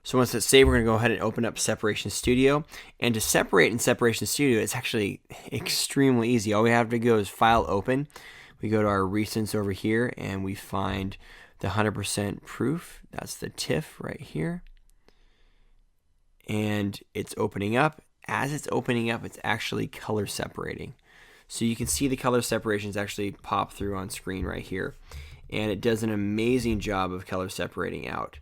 So once it's saved, we're going to go ahead and open up Separation Studio. And to separate in Separation Studio, it's actually extremely easy. All we have to go is File, Open. We go to our recents over here, and we find the 100% proof. That's the TIFF right here. And it's opening up. As it's opening up, it's actually color separating. So you can see the color separations actually pop through on screen right here. And it does an amazing job of color separating out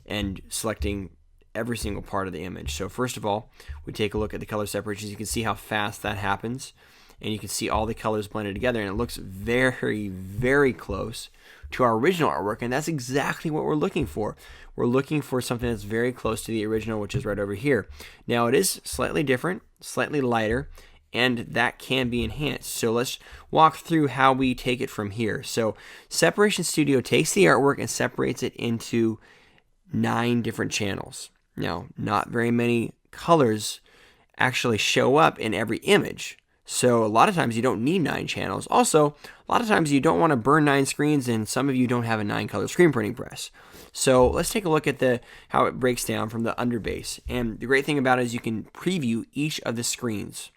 and selecting every single part of the image. So first of all, we take a look at the color separations. You can see how fast that happens, and you can see all the colors blended together, and it looks very, very close to our original artwork, and that's exactly what we're looking for. We're looking for something that's very close to the original, which is right over here. Now, it is slightly different, slightly lighter, and that can be enhanced. So let's walk through how we take it from here. So Separation Studio takes the artwork and separates it into 9 different channels. Now, not very many colors actually show up in every image. So a lot of times you don't need 9 channels. Also, a lot of times you don't want to burn 9 screens, and some of you don't have a 9-color screen printing press. So let's take a look at how it breaks down from the underbase. And the great thing about it is you can preview each of the screens.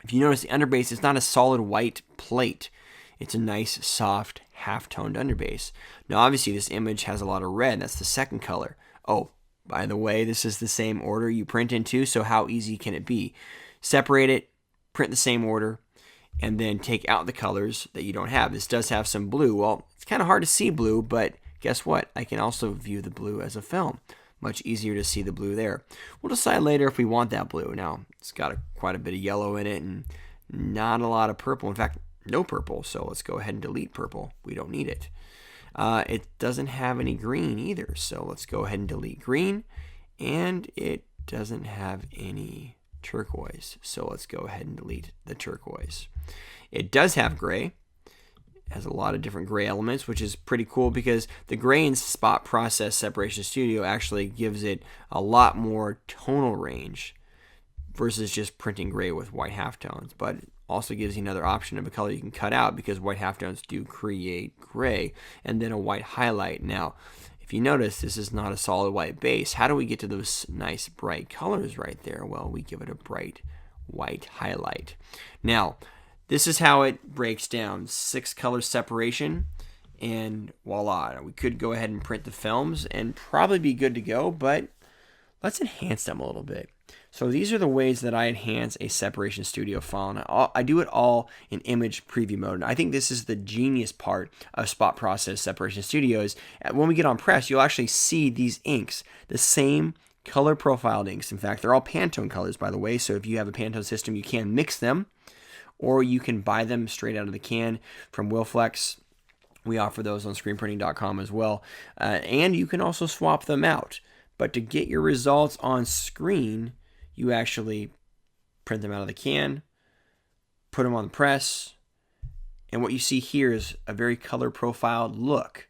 If you notice, the underbase is not a solid white plate. It's a nice, soft, half-toned underbase. Now, obviously, this image has a lot of red. That's the second color. Oh, by the way, this is the same order you print into, so how easy can it be? Separate it, print the same order, and then take out the colors that you don't have. This does have some blue. Well, it's kind of hard to see blue, but guess what? I can also view the blue as a film. Much easier to see the blue there. We'll decide later if we want that blue. Now, it's got quite a bit of yellow in it and not a lot of purple. In fact, no purple, so let's go ahead and delete purple. We don't need it. It doesn't have any green either, so let's go ahead and delete green. And it doesn't have any turquoise, so let's go ahead and delete the turquoise. It does have gray. Has a lot of different gray elements, which is pretty cool because the gray in Spot Process Separation Studio actually gives it a lot more tonal range versus just printing gray with white halftones, but it also gives you another option of a color you can cut out because white halftones do create gray and then a white highlight. Now, if you notice, this is not a solid white base. How do we get to those nice bright colors right there? Well, we give it a bright white highlight. Now, this is how it breaks down. 6 color separation, and voila. We could go ahead and print the films and probably be good to go, but let's enhance them a little bit. So these are the ways that I enhance a Separation Studio file. And I do it all in image preview mode. And I think this is the genius part of Spot Process Separation Studio is when we get on press, you'll actually see these inks, the same color profiled inks. In fact, they're all Pantone colors, by the way. So if you have a Pantone system, you can mix them, or you can buy them straight out of the can from Wilflex. We offer those on screenprinting.com as well. And you can also swap them out. But to get your results on screen, you actually print them out of the can, put them on the press, and what you see here is a very color profiled look.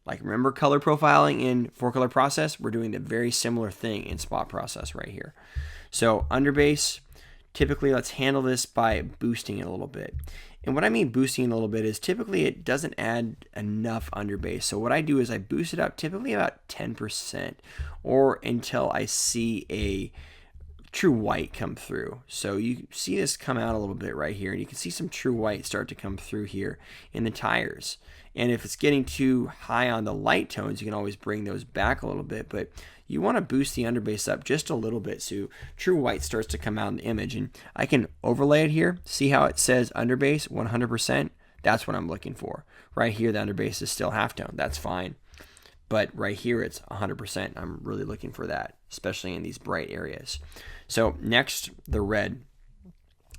Like, remember color profiling in 4-color process? We're doing the very similar thing in Spot Process right here. So underbase, typically let's handle this by boosting it a little bit. And what I mean boosting it a little bit is typically it doesn't add enough underbase. So what I do is I boost it up typically about 10% or until I see a true white come through. So you see this come out a little bit right here, and you can see some true white start to come through here in the tires. And if it's getting too high on the light tones, you can always bring those back a little bit, but you want to boost the underbase up just a little bit so true white starts to come out in the image. And I can overlay it here. See how it says underbase 100%? That's what I'm looking for. Right here, the underbase is still halftone. That's fine. But right here, it's 100%. I'm really looking for that, especially in these bright areas. So next, the red.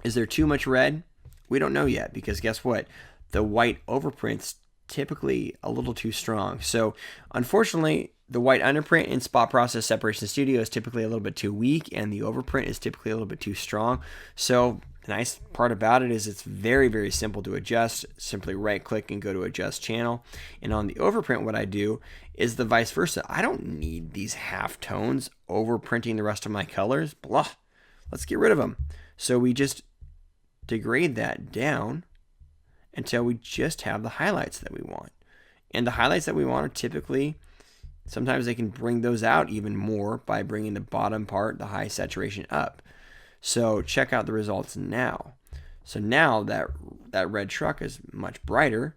Is there too much red? We don't know yet, because guess what? The white overprint's typically a little too strong. So unfortunately, the white underprint in Spot Process Separation Studio is typically a little bit too weak, and the overprint is typically a little bit too strong. So the nice part about it is it's very, very simple to adjust. Simply right click and go to adjust channel. And on the overprint, what I do is the vice versa. I don't need these half tones overprinting the rest of my colors. Blah. Let's get rid of them. So we just degrade that down until we just have the highlights that we want. And the highlights that we want are typically sometimes they can bring those out even more by bringing the bottom part, the high saturation, up. So check out the results now. So now that red truck is much brighter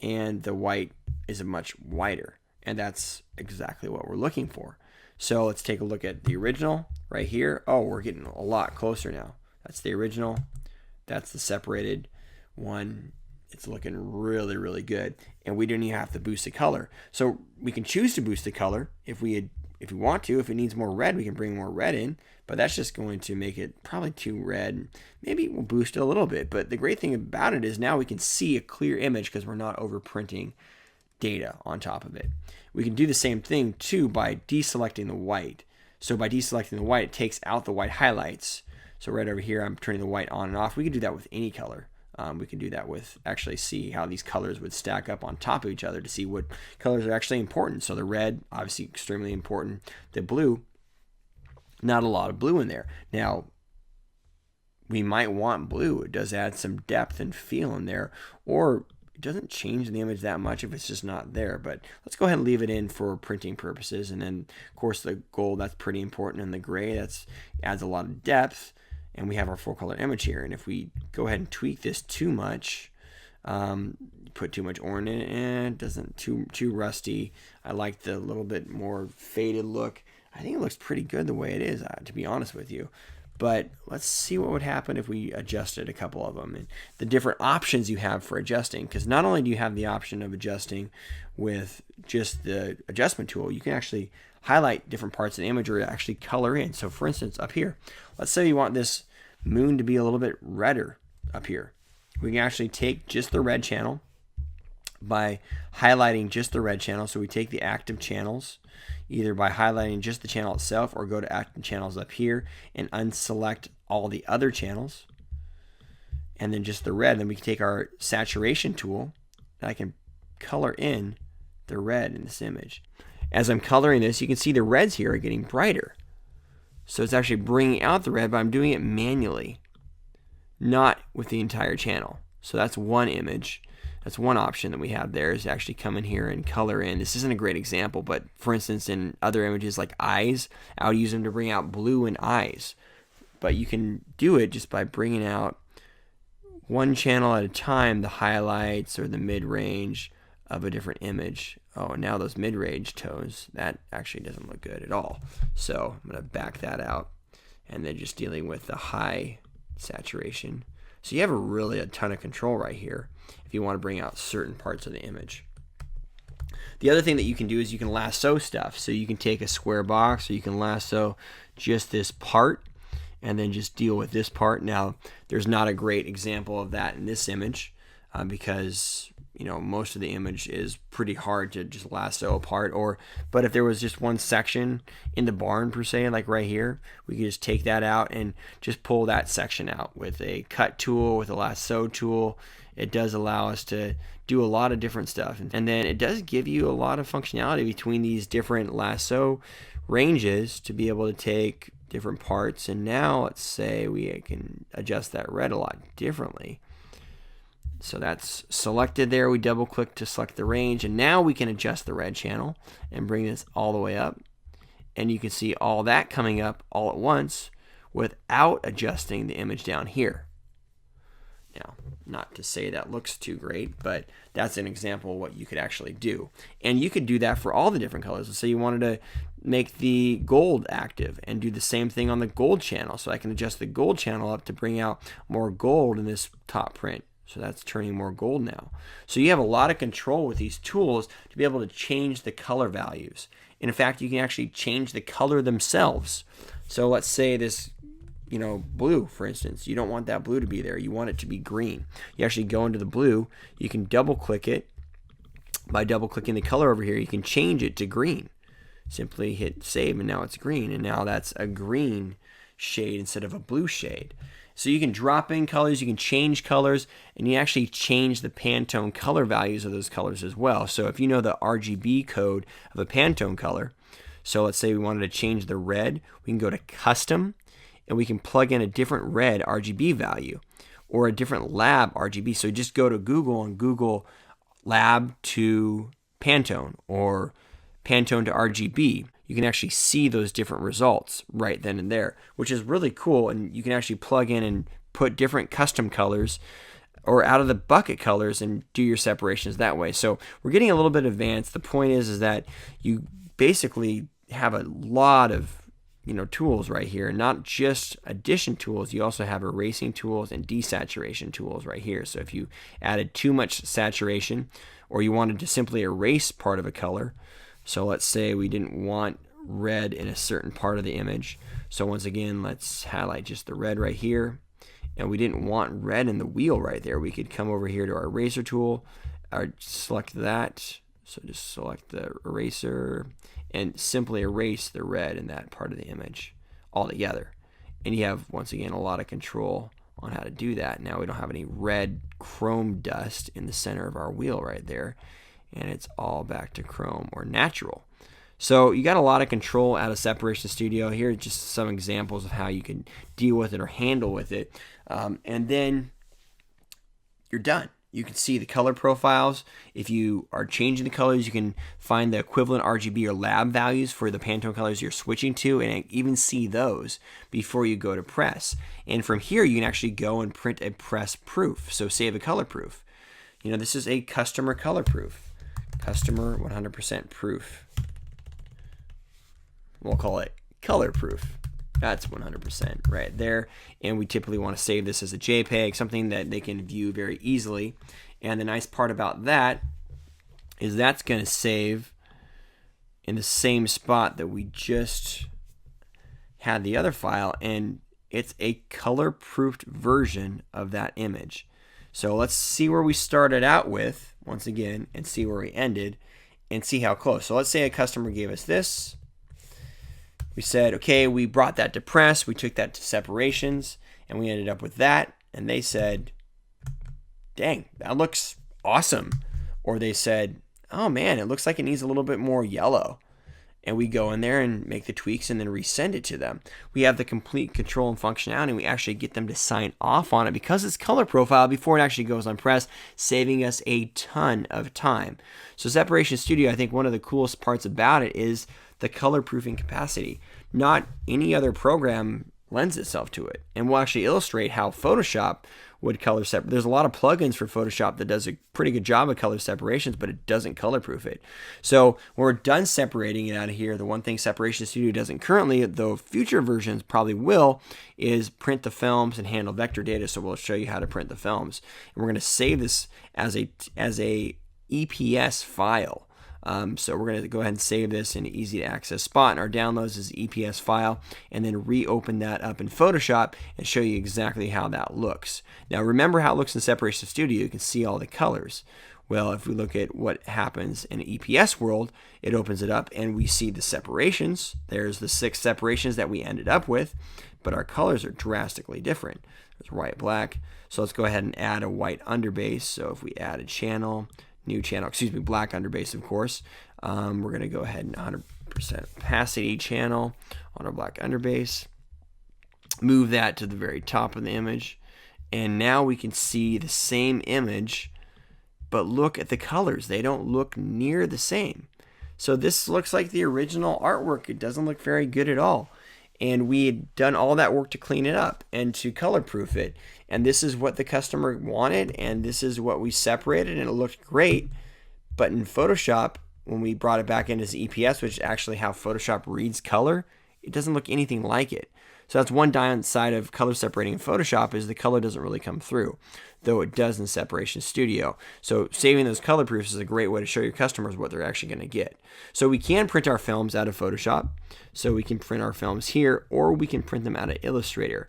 and the white is much whiter. And that's exactly what we're looking for. So let's take a look at the original right here. Oh, we're getting a lot closer now. That's the original. That's the separated one. It's looking really, really good. And we don't even have to boost the color. So we can choose to boost the color if we want to. If it needs more red, we can bring more red in. But that's just going to make it probably too red. Maybe we'll boost it a little bit. But the great thing about it is now we can see a clear image because we're not overprinting data on top of it. We can do the same thing too by deselecting the white. So by deselecting the white, it takes out the white highlights. So right over here, I'm turning the white on and off. We can do that with any color. We can do that with actually see how these colors would stack up on top of each other to see what colors are actually important. So the red, obviously extremely important. The blue, not a lot of blue in there. Now, we might want blue. It does add some depth and feel in there, or it doesn't change the image that much if it's just not there. But let's go ahead and leave it in for printing purposes. And then, of course, the gold, that's pretty important. And the gray, that's adds a lot of depth. And we have our full color image here. And if we go ahead and tweak this too much, put too much orange in it, and it doesn't too rusty. I like the little bit more faded look. I think it looks pretty good the way it is, to be honest with you. But let's see what would happen if we adjusted a couple of them and the different options you have for adjusting. Because not only do you have the option of adjusting with just the adjustment tool, you can actually highlight different parts of the image or actually color in. So for instance, up here, let's say you want this moon to be a little bit redder up here. We can actually take just the red channel by highlighting just the red channel. So we take the active channels, either by highlighting just the channel itself or go to active channels up here and unselect all the other channels and then just the red. Then we can take our saturation tool and I can color in the red in this image. As I'm coloring this, you can see the reds here are getting brighter. So it's actually bringing out the red, but I'm doing it manually, not with the entire channel. So that's one image. That's one option that we have there, is actually come in here and color in. This isn't a great example, but for instance, in other images like eyes, I would use them to bring out blue in eyes. But you can do it just by bringing out one channel at a time, the highlights or the mid-range of a different image. Oh, and now those mid-range tones, that actually doesn't look good at all. So I'm going to back that out. And then just dealing with the high saturation. So you have really a ton of control right here if you want to bring out certain parts of the image. The other thing that you can do is you can lasso stuff. So you can take a square box or you can lasso just this part and then just deal with this part. Now, there's not a great example of that in this image because most of the image is pretty hard to just lasso apart. But if there was just one section in the barn per se, like right here, we could just take that out and just pull that section out with a cut tool, with a lasso tool. It does allow us to do a lot of different stuff. And then it does give you a lot of functionality between these different lasso ranges to be able to take different parts. And now let's say we can adjust that red a lot differently. So that's selected there. We double click to select the range, and now we can adjust the red channel and bring this all the way up. And you can see all that coming up all at once without adjusting the image down here. Now, not to say that looks too great, but that's an example of what you could actually do. And you could do that for all the different colors. Let's say you wanted to make the gold active and do the same thing on the gold channel. So I can adjust the gold channel up to bring out more gold in this top print. So that's turning more gold now. So you have a lot of control with these tools to be able to change the color values. And in fact, you can actually change the color themselves. So let's say this, blue, for instance. You don't want that blue to be there. You want it to be green. You actually go into the blue. You can double click it. By double clicking the color over here, you can change it to green. Simply hit save and now it's green. And now that's a green shade instead of a blue shade. So you can drop in colors, you can change colors, and you actually change the Pantone color values of those colors as well. So if you know the RGB code of a Pantone color, so let's say we wanted to change the red, we can go to custom, and we can plug in a different red RGB value or a different lab RGB. So just go to Google and Google lab to Pantone or Pantone to RGB, you can actually see those different results right then and there, which is really cool. And you can actually plug in and put different custom colors or out of the bucket colors and do your separations that way. So we're getting a little bit advanced. The point is that you basically have a lot of tools right here, not just addition tools. You also have erasing tools and desaturation tools right here. So if you added too much saturation or you wanted to simply erase part of a color, so let's say we didn't want red in a certain part of the image. So once again, let's highlight just the red right here. And we didn't want red in the wheel right there. We could come over here to our eraser tool, or select that. So just select the eraser and simply erase the red in that part of the image altogether. And you have, once again, a lot of control on how to do that. Now we don't have any red chrome dust in the center of our wheel right there. And it's all back to chrome or natural. So you got a lot of control out of Separation Studio. Here are just some examples of how you can deal with it or handle with it. And then you're done. You can see the color profiles. If you are changing the colors, you can find the equivalent RGB or lab values for the Pantone colors you're switching to, and even see those before you go to press. And from here, you can actually go and print a press proof. So save a color proof. This is a customer color proof. Customer 100% proof. We'll call it color proof. That's 100% right there. And we typically want to save this as a JPEG, something that they can view very easily. And the nice part about that is that's going to save in the same spot that we just had the other file. And it's a color-proofed version of that image. So let's see where we started out with, once again, and see where we ended, and see how close. So let's say a customer gave us this. We said, okay, we brought that to press, we took that to separations, and we ended up with that. And they said, dang, that looks awesome. Or they said, oh man, it looks like it needs a little bit more yellow. And we go in there and make the tweaks and then resend it to them. We have the complete control and functionality, and we actually get them to sign off on it because it's color profile before it actually goes on press, saving us a ton of time. So Separation Studio, I think one of the coolest parts about it is the color proofing capacity. Not any other program lends itself to it. And we'll actually illustrate how Photoshop would color separate. There's a lot of plugins for Photoshop that does a pretty good job of color separations, but it doesn't color proof it. So when we're done separating it out of here, the one thing Separation Studio doesn't currently, though future versions probably will, is print the films and handle vector data. So we'll show you how to print the films. And we're going to save this as a EPS file. So we're going to go ahead and save this in an easy to access spot in our downloads as an EPS file, and then reopen that up in Photoshop and show you exactly how that looks. Now remember how it looks in Separation Studio. You can see all the colors. Well, if we look at what happens in an EPS world, it opens it up and we see the separations. There's the 6 separations that we ended up with, but our colors are drastically different. There's white, black. So let's go ahead and add a white underbase. So if we add a channel, new channel, black underbase, of course. We're going to go ahead and 100% opacity channel on our black underbase. Move that to the very top of the image. And now we can see the same image, but look at the colors. They don't look near the same. So this looks like the original artwork. It doesn't look very good at all. And we had done all that work to clean it up and to color proof it. And this is what the customer wanted, and this is what we separated, and it looked great. But in Photoshop, when we brought it back in as EPS, which is actually how Photoshop reads color, it doesn't look anything like it. So that's one downside of color separating in Photoshop, is the color doesn't really come through, though it does in Separation Studio. So saving those color proofs is a great way to show your customers what they're actually going to get. So we can print our films out of Photoshop. So we can print our films here, or we can print them out of Illustrator.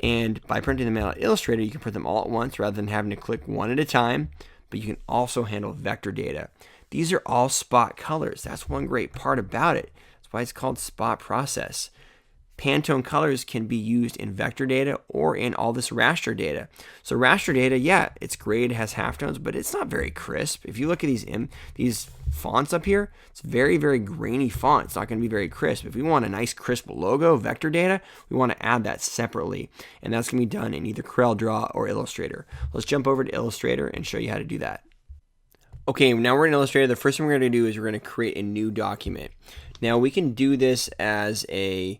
And by printing them out of Illustrator, you can print them all at once rather than having to click one at a time, but you can also handle vector data. These are all spot colors. That's one great part about it. That's why it's called spot process. Pantone colors can be used in vector data or in all this raster data. So raster data, yeah, it's great, it has halftones, but it's not very crisp. If you look at these fonts up here, it's very, very grainy font. It's not going to be very crisp. If we want a nice crisp logo, vector data, we want to add that separately. And that's going to be done in either CorelDRAW or Illustrator. Let's jump over to Illustrator and show you how to do that. Okay, now we're in Illustrator. The first thing we're going to do is we're going to create a new document. Now we can do this as any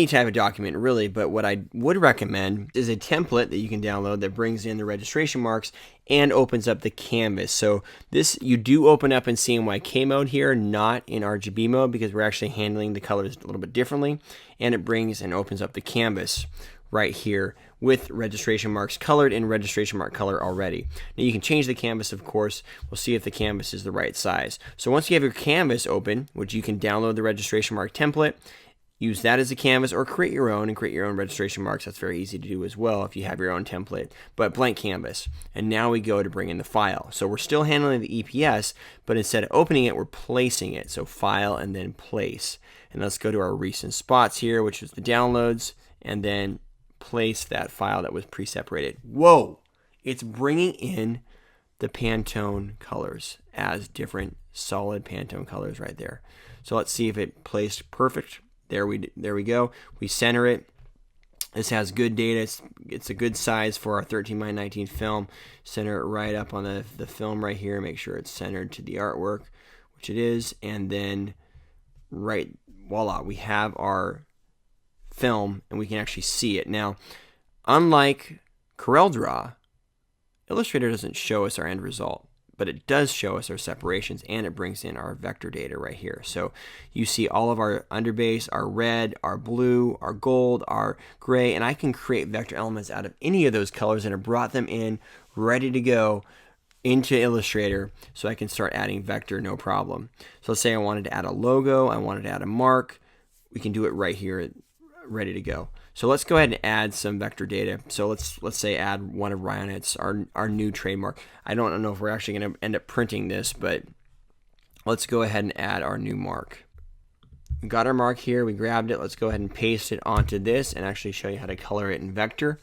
type of document really, but what I would recommend is a template that you can download that brings in the registration marks and opens up the canvas. So this you do open up in CMYK mode here, not in RGB mode, because we're actually handling the colors a little bit differently, and it brings and opens up the canvas right here with registration marks colored in registration mark color already. Now you can change the canvas, of course. We'll see if the canvas is the right size. So once you have your canvas open, which you can download the registration mark template, use that as a canvas or create your own and create your own registration marks. That's very easy to do as well if you have your own template, but blank canvas. And now we go to bring in the file. So we're still handling the EPS, but instead of opening it, we're placing it. So file and then place. And let's go to our recent spots here, which is the downloads, and then place that file that was pre-separated. Whoa, it's bringing in the Pantone colors as different solid Pantone colors right there. So let's see if it placed perfect. There we go. We center it. This has good data. It's a good size for our 13x19 film. Center it right up on the film right here. Make sure it's centered to the artwork, which it is. And then voila, we have our film and we can actually see it. Now, unlike CorelDRAW, Illustrator doesn't show us our end result, but it does show us our separations, and it brings in our vector data right here. So you see all of our underbase, our red, our blue, our gold, our gray, and I can create vector elements out of any of those colors and have brought them in ready to go into Illustrator so I can start adding vector no problem. So let's say I wanted to add a logo, I wanted to add a mark. We can do it right here, ready to go. So let's go ahead and add some vector data. So let's say add one of Ryonet's, our new trademark. I don't know if we're actually going to end up printing this, but let's go ahead and add our new mark. We got our mark here, we grabbed it. Let's go ahead and paste it onto this and actually show you how to color it in vector.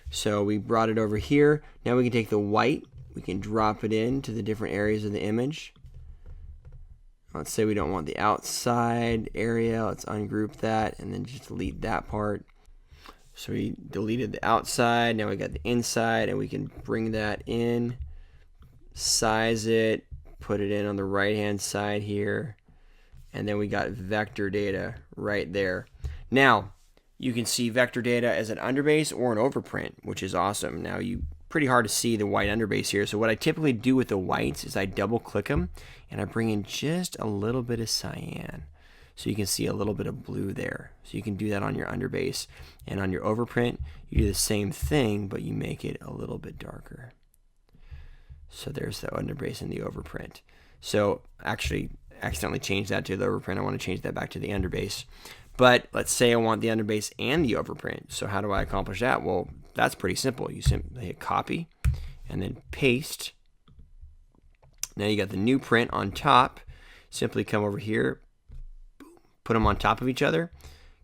So we brought it over here. Now we can take the white, we can drop it into the different areas of the image. Let's say we don't want the outside area. Let's ungroup that and then just delete that part. So we deleted the outside. Now we got the inside, and we can bring that in, size it, put it in on the right-hand side here, and then we got vector data right there. Now, you can see vector data as an underbase or an overprint, which is awesome. Now, pretty hard to see the white underbase here. So what I typically do with the whites is I double-click them, and I bring in just a little bit of cyan. So you can see a little bit of blue there. So you can do that on your underbase. And on your overprint, you do the same thing, but you make it a little bit darker. So there's the underbase and the overprint. So actually, accidentally changed that to the overprint. I want to change that back to the underbase. But let's say I want the underbase and the overprint. So how do I accomplish that? Well, that's pretty simple. You simply hit copy and then paste. Now you got the new print on top. Simply come over here, put them on top of each other,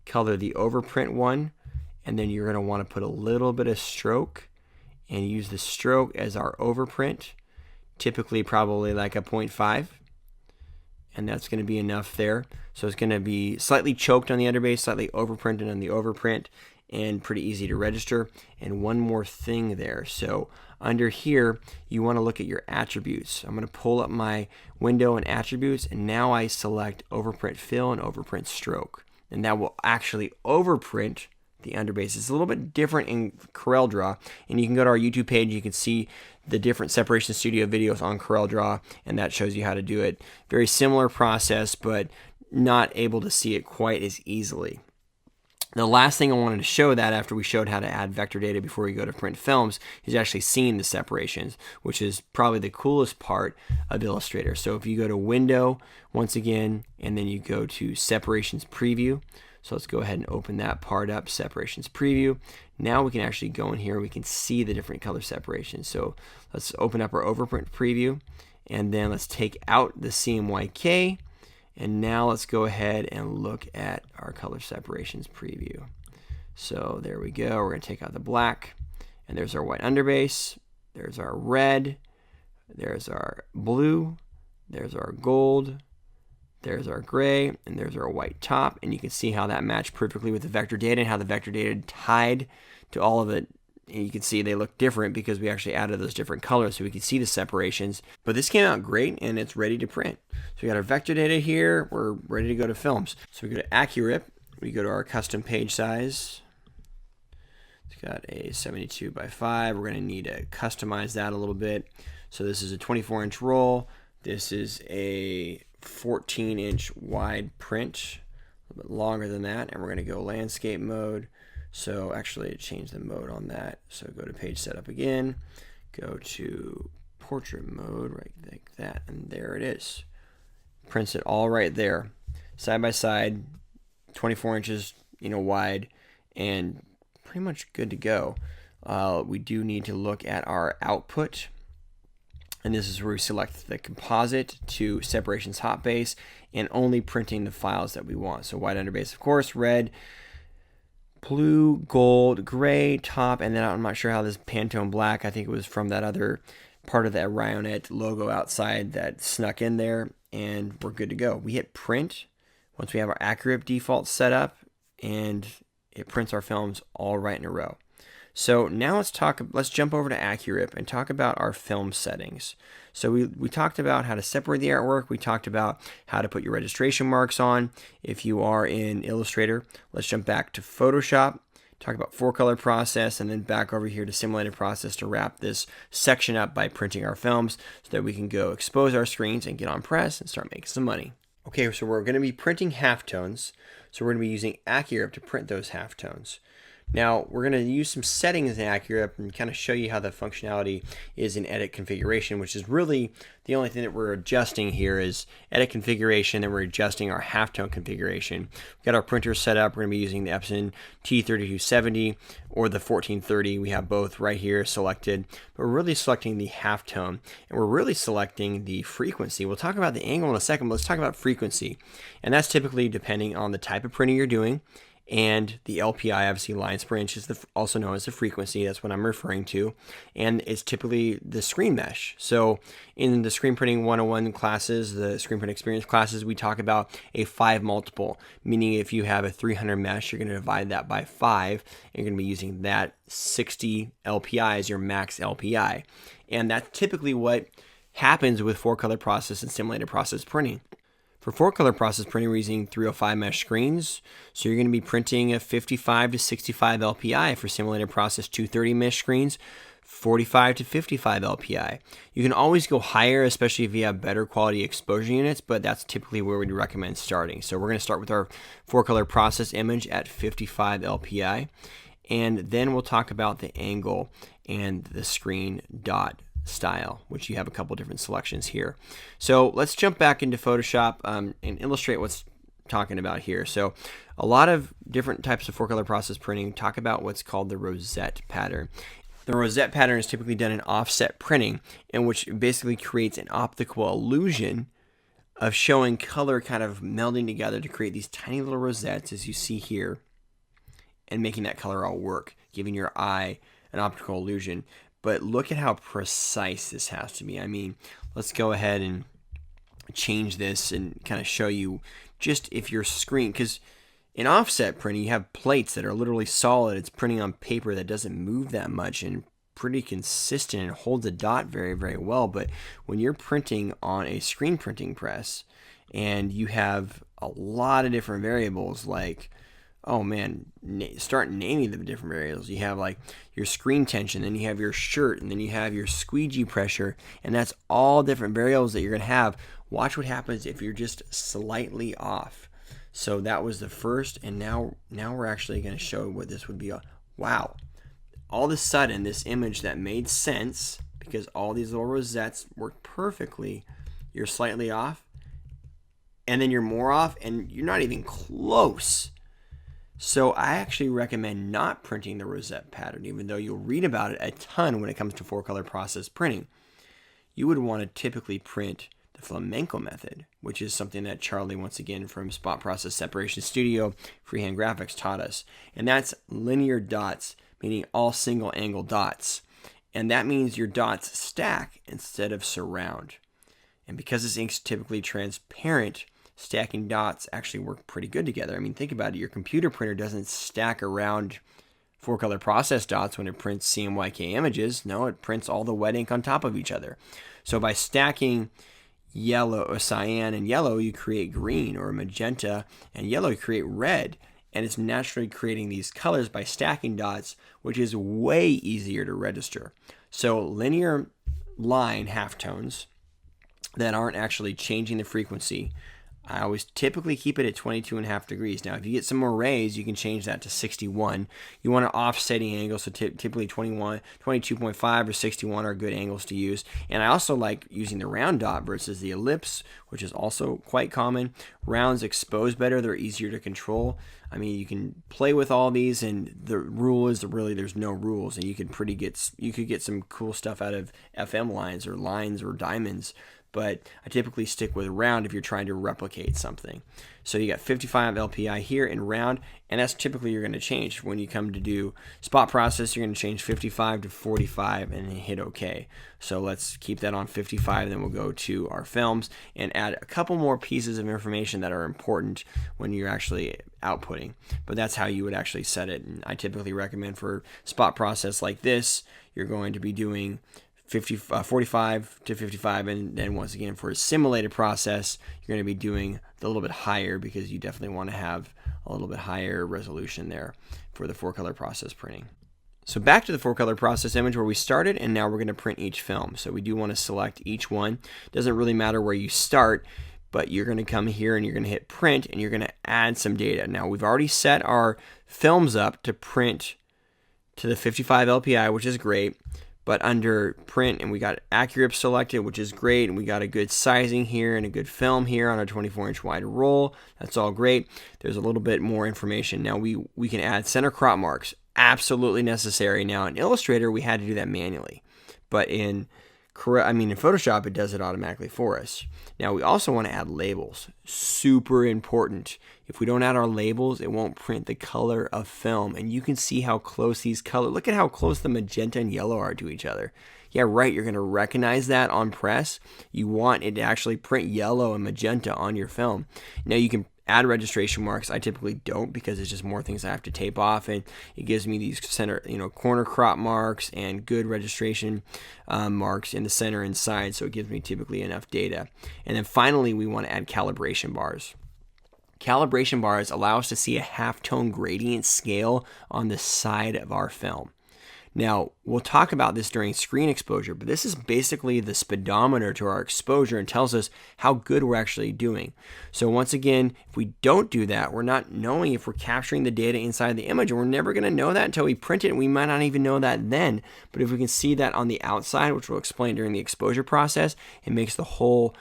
color the overprint one, and then you're going to want to put a little bit of stroke and use the stroke as our overprint, typically probably like a 0.5, and that's going to be enough there. So it's going to be slightly choked on the underbase, slightly overprinted on the overprint, and pretty easy to register. And one more thing there. So under here, you want to look at your attributes. I'm going to pull up my window and attributes, and now I select overprint fill and overprint stroke. And that will actually overprint the underbase. It's a little bit different in CorelDRAW, and you can go to our YouTube page. You can see the different Separation Studio videos on CorelDRAW, and that shows you how to do it. Very similar process, but not able to see it quite as easily. The last thing I wanted to show that after we showed how to add vector data before we go to print films is actually seeing the separations, which is probably the coolest part of Illustrator. So if you go to Window once again, and then you go to Separations Preview. So let's go ahead and open that part up, Separations Preview. Now we can actually go in here, we can see the different color separations. So let's open up our overprint preview, and then let's take out the CMYK. And now let's go ahead and look at our color separations preview. So there we go. We're going to take out the black, and there's our white underbase. There's our red. There's our blue. There's our gold. There's our gray, and there's our white top. And you can see how that matched perfectly with the vector data and how the vector data tied to all of the And you can see they look different because we actually added those different colors so we can see the separations. But this came out great and it's ready to print. So we got our vector data here. We're ready to go to films. So we go to AccuRip. We go to our custom page size. It's got a 72 by 5. We're going to need to customize that a little bit. So this is a 24-inch roll. This is a 14-inch wide print, a little bit longer than that. And we're going to go landscape mode. So actually change the mode on that. So go to page setup again, go to portrait mode, right like that, and there it is. Prints it all right there, side by side, 24 inches, wide, and pretty much good to go. We do need to look at our output, and this is where we select the composite to separations hot base and only printing the files that we want. So white underbase, of course, red, blue, gold, gray top, and then I'm not sure how this Pantone black, I think it was from that other part of that Ryonet logo outside that snuck in there, and we're good to go. We hit print once we have our AccuRip default set up, and it prints our films all right in a row. So now let's jump over to AccuRip and talk about our film settings. So we talked about how to separate the artwork. We talked about how to put your registration marks on if you are in Illustrator. Let's jump back to Photoshop, talk about 4-color process, and then back over here to simulated process to wrap this section up by printing our films so that we can go expose our screens and get on press and start making some money. Okay, so we're going to be printing halftones. So we're going to be using AccuRip to print those halftones. Now, we're going to use some settings in AccuRip and kind of show you how the functionality is in edit configuration, which is really the only thing that we're adjusting here is edit configuration, and we're adjusting our halftone configuration. We've got our printer set up. We're going to be using the Epson T3270 or the 1430. We have both right here selected, but we're really selecting the halftone, and we're really selecting the frequency. We'll talk about the angle in a second, but let's talk about frequency. And that's typically depending on the type of printing you're doing. And the LPI, obviously lines per inch, is also known as the frequency. That's what I'm referring to. And it's typically the screen mesh. So in the Screen Printing 101 classes, the Screen Print Experience classes, we talk about a 5 multiple, meaning if you have a 300 mesh, you're going to divide that by 5. And you're going to be using that 60 LPI as your max LPI. And that's typically what happens with 4-color process and simulated process printing. For 4-color process printing, we're using 305 mesh screens. So you're going to be printing a 55 to 65 LPI. For simulated process 230 mesh screens, 45 to 55 LPI. You can always go higher, especially if you have better quality exposure units, but that's typically where we'd recommend starting. So we're going to start with our 4-color process image at 55 LPI. And then we'll talk about the angle and the screen dot style, which you have a couple different selections here. So let's jump back into Photoshop and illustrate what's talking about here. So a lot of different types of 4-color process printing talk about what's called the rosette pattern. The rosette pattern is typically done in offset printing, in which basically creates an optical illusion of showing color kind of melding together to create these tiny little rosettes, as you see here, and making that color all work, giving your eye an optical illusion. But look at how precise this has to be. I mean, let's go ahead and change this and kind of show you just if your screen, because in offset printing, you have plates that are literally solid. It's printing on paper that doesn't move that much and pretty consistent and holds a dot very, very well. But when you're printing on a screen printing press and you have a lot of different variables like, oh man, start naming the different variables. You have like your screen tension, then you have your shirt, and then you have your squeegee pressure, and that's all different variables that you're going to have. Watch what happens if you're just slightly off. So that was the first, and now we're actually going to show what this would be. Wow. All of a sudden, this image that made sense, because all these little rosettes work perfectly, you're slightly off, and then you're more off, and you're not even close. So I actually recommend not printing the rosette pattern, even though you'll read about it a ton when it comes to 4-color process printing. You would want to typically print the flamenco method, which is something that Charlie, once again, from Spot Process Separation Studio, Freehand Graphics, taught us. And that's linear dots, meaning all single angle dots. And that means your dots stack instead of surround. And because this ink's typically transparent, stacking dots actually work pretty good together. I mean, think about it. Your computer printer doesn't stack around four color process dots when it prints CMYK images. No, it prints all the wet ink on top of each other. So by stacking yellow or cyan and yellow, you create green, or magenta and yellow, you create red. And it's naturally creating these colors by stacking dots, which is way easier to register. So linear line halftones that aren't actually changing the frequency, I always typically keep it at 22.5 degrees. Now, if you get some more rays, you can change that to 61. You want an offsetting angle, so typically 22.5 or 61 are good angles to use. And I also like using the round dot versus the ellipse, which is also quite common. Rounds expose better, they're easier to control. I mean, you can play with all these, and the rule is really there's no rules, and you could get some cool stuff out of FM lines or diamonds. But I typically stick with round if you're trying to replicate something. So you got 55 LPI here in round, and that's typically you're going to change. When you come to do spot process, you're going to change 55 to 45 and then hit OK. So let's keep that on 55, then we'll go to our films and add a couple more pieces of information that are important when you're actually outputting. But that's how you would actually set it. And I typically recommend for spot process like this, you're going to be doing 45 to 55, and then once again for a simulated process, you're going to be doing a little bit higher because you definitely want to have a little bit higher resolution there for the four color process printing. So back to the four color process image where we started, and now we're going to print each film. So we do want to select each one. Doesn't really matter where you start, but you're going to come here and you're going to hit print, and you're going to add some data. Now we've already set our films up to print to the 55 LPI, which is great. But under print, and we got accurate selected, which is great, and we got a good sizing here and a good film here on our 24-inch wide roll. That's all great. There's a little bit more information. Now we can add center crop marks, absolutely necessary. Now in Illustrator, we had to do that manually, but in Photoshop, it does it automatically for us. Now we also want to add labels, super important. If we don't add our labels, it won't print the color of film. And you can see how close these colors, look at how close the magenta and yellow are to each other. Yeah, right, you're going to recognize that on press. You want it to actually print yellow and magenta on your film. Now you can add registration marks. I typically don't because it's just more things I have to tape off, and it gives me these corner crop marks and good registration marks in the center and side, so it gives me typically enough data. And then finally, we want to add calibration bars. Calibration bars allow us to see a halftone gradient scale on the side of our film. Now, we'll talk about this during screen exposure, but this is basically the speedometer to our exposure and tells us how good we're actually doing. So once again, if we don't do that, we're not knowing if we're capturing the data inside the image, and we're never going to know that until we print it, and we might not even know that then. But if we can see that on the outside, which we'll explain during the exposure process, it makes the whole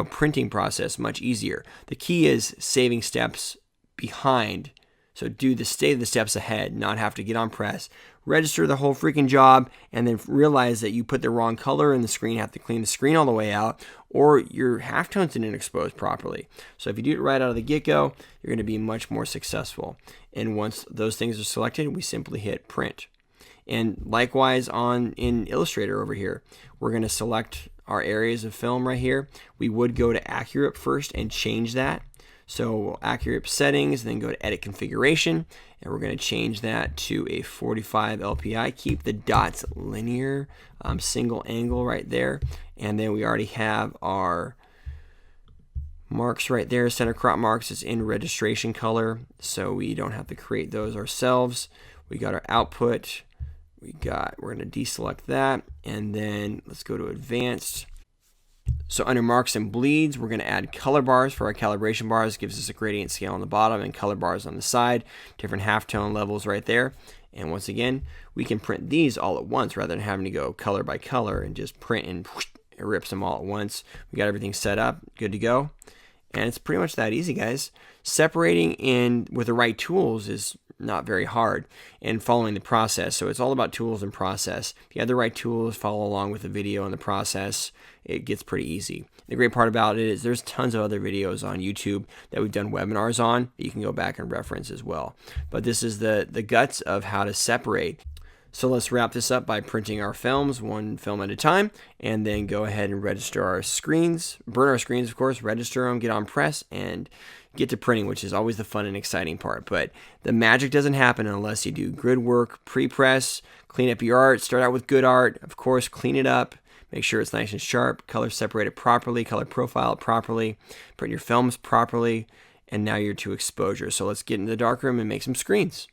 printing process much easier. The key is saving steps behind. So stay the steps ahead, not have to get on press, register the whole freaking job, and then realize that you put the wrong color in the screen, have to clean the screen all the way out, or your halftones didn't expose properly. So if you do it right out of the get-go, you're going to be much more successful. And once those things are selected, we simply hit print. And likewise in Illustrator over here, we're going to select our areas of film right here. We would go to accurate first and change that. So accurate settings, then go to edit configuration, and we're going to change that to a 45 LPI. Keep the dots linear, single angle right there. And then we already have our marks right there. Center crop marks is in registration color, so we don't have to create those ourselves. We got our output. We're going to deselect that, and then let's go to advanced. So under marks and bleeds, we're going to add color bars for our calibration bars. Gives us a gradient scale on the bottom and color bars on the side, different halftone levels right there. And once again, we can print these all at once rather than having to go color by color and just print, and it rips them all at once. We got everything set up, good to go. And it's pretty much that easy, guys. Separating in with the right tools is not very hard, and following the process. So it's all about tools and process. If you have the right tools, follow along with the video and the process, it gets pretty easy. The great part about it is there's tons of other videos on YouTube that we've done webinars on that you can go back and reference as well. But this is the guts of how to separate. So let's wrap this up by printing our films one film at a time, and then go ahead and register our screens, burn our screens, of course, register them, get on press, and get to printing, which is always the fun and exciting part. But the magic doesn't happen unless you do grid work, pre-press, clean up your art, start out with good art, of course, clean it up, make sure it's nice and sharp, color separate it properly, color profile it properly, print your films properly, and now you're to exposure. So let's get into the darkroom and make some screens.